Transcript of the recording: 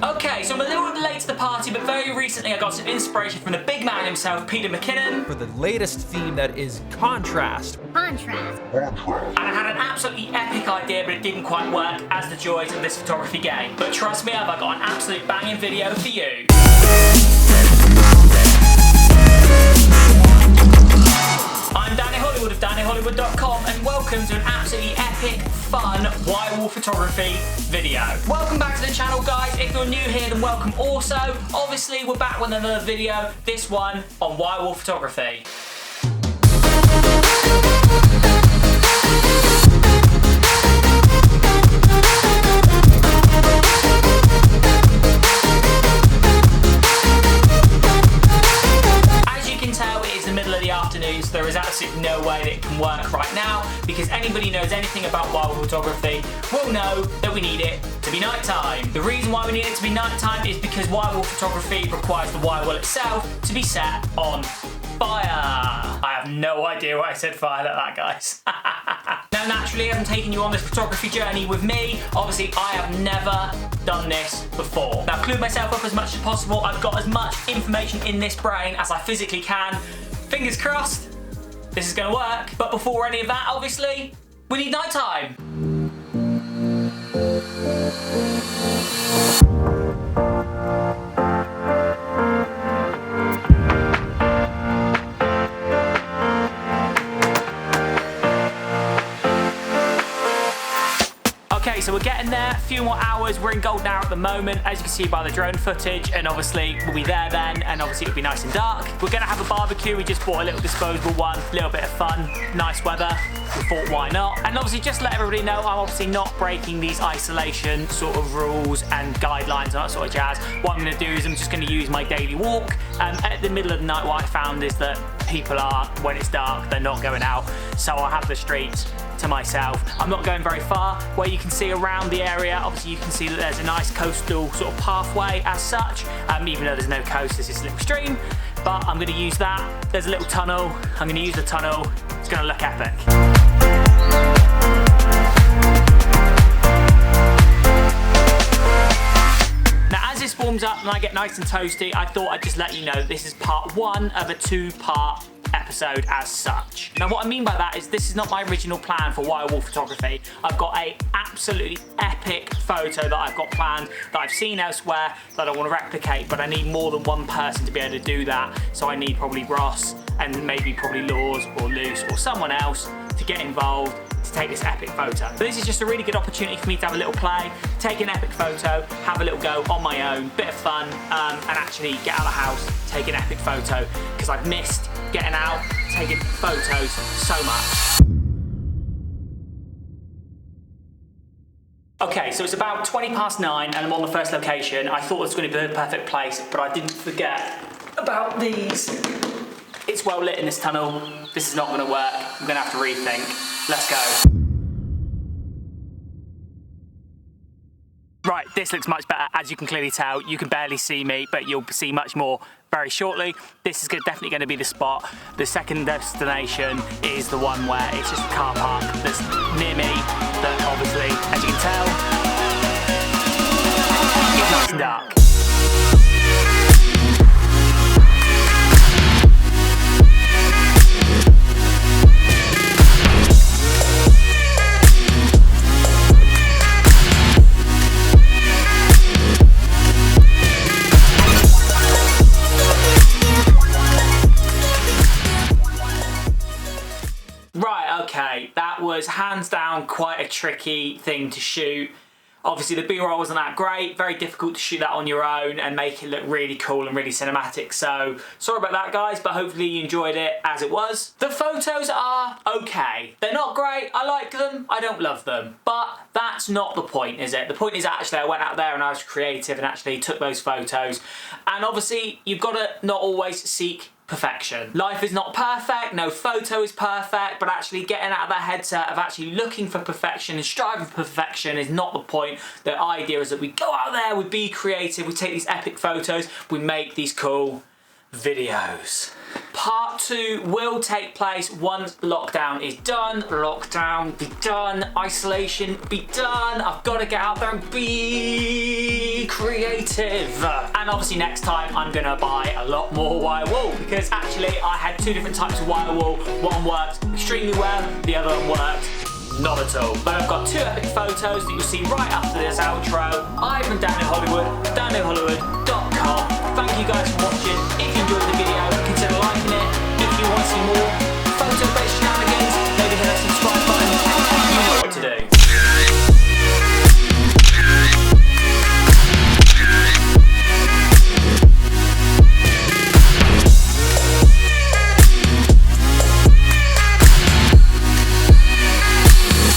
Okay, so I'm a little bit late to the party, but very recently I got some inspiration from the big man himself, Peter McKinnon. For the latest theme that is contrast. Contrast. And I had an absolutely epic idea, but it didn't quite work, as the joys of this photography game. But trust me, I've got an absolute banging video for you. I'm Danny Hollywood of DannyHollywood.com, and welcome to an absolutely epic, fun wirewall photography video. Welcome back to the channel, guys. If you're new here, then welcome also. Obviously, we're back with another video, this one on wirewall photography. So there is absolutely no way that it can work right now, because anybody who knows anything about wirewall photography will know that we need it to be nighttime. The reason why we need it to be nighttime is because wirewall photography requires the wirewall itself to be set on fire. I have no idea why I said fire like that, guys. Now, naturally, as I'm taking you on this photography journey with me, obviously I have never done this before. Now, I've clued myself up as much as possible. I've got as much information in this brain as I physically can. Fingers crossed, this is gonna work. But before any of that, obviously, we need nighttime. Okay, so we're getting there, a few more hours. We're in golden hour at the moment, as you can see by the drone footage, and obviously we'll be there then, and obviously it'll be nice and dark. We're gonna have a barbecue. We just bought a little disposable one, a little bit of fun, nice weather. We thought, why not? And obviously, just to let everybody know, I'm obviously not breaking these isolation sort of rules and guidelines and that sort of jazz. What I'm gonna do is I'm just gonna use my daily walk. At the middle of the night, what I found is that people are, when it's dark, they're not going out. So I have the streets to myself. I'm not going very far. Where you can see around the area, obviously you can see that there's a nice coastal sort of pathway as such, even though there's no coast, there's just a little stream, but I'm gonna use that. There's a little tunnel. I'm gonna use the tunnel. It's gonna look epic. Now, as this warms up and I get nice and toasty, I thought I'd just let you know this is part one of a two-part episode as such. Now, what I mean by that is this is not my original plan for wirewall photography. I've got a absolutely epic photo that I've got planned that I've seen elsewhere that I want to replicate, but I need more than one person to be able to do that. So I need probably Ross and maybe probably Laws or Luce or someone else to get involved to take this epic photo. So this is just a really good opportunity for me to have a little play, take an epic photo, have a little go on my own, bit of fun, and actually get out of the house, take an epic photo, because I've missed getting out, taking photos so much. Okay, so it's about 9:20 and I'm on the first location. I thought it was going to be the perfect place, but I didn't forget about these. It's well lit in this tunnel. This is not going to work. I'm going to have to rethink. Let's go. Right, this looks much better. As you can clearly tell, you can barely see me, but you'll see much more very shortly. This is definitely going to be the spot. The second destination is the one where it's just a car park that's near me, that obviously, as you can tell, is nice and dark. Okay, that was hands down quite a tricky thing to shoot. Obviously the B-roll wasn't that great, very difficult to shoot that on your own and make it look really cool and really cinematic, so sorry about that, guys, but hopefully you enjoyed it as it was. The photos are okay. They're not great, I like them, I don't love them, but that's not the point, is it? The point is actually I went out there and I was creative and actually took those photos, and obviously you've got to not always seek perfection. Life is not perfect, no photo is perfect, but actually getting out of that headset of actually looking for perfection and striving for perfection is not the point. The idea is that we go out there, we be creative, we take these epic photos, we make these cool videos. Part 2 will take place once lockdown is done. Lockdown be done. Isolation be done. I've got to get out there and be creative. And obviously next time I'm gonna buy a lot more wire wool, because actually I had 2 different types of wire wool. One worked extremely well, the other one worked not at all. But I've got 2 epic photos that you'll see right after this outro. I'm from Down in Hollywood, downhinhollywood.com. Thank you guys for watching. If you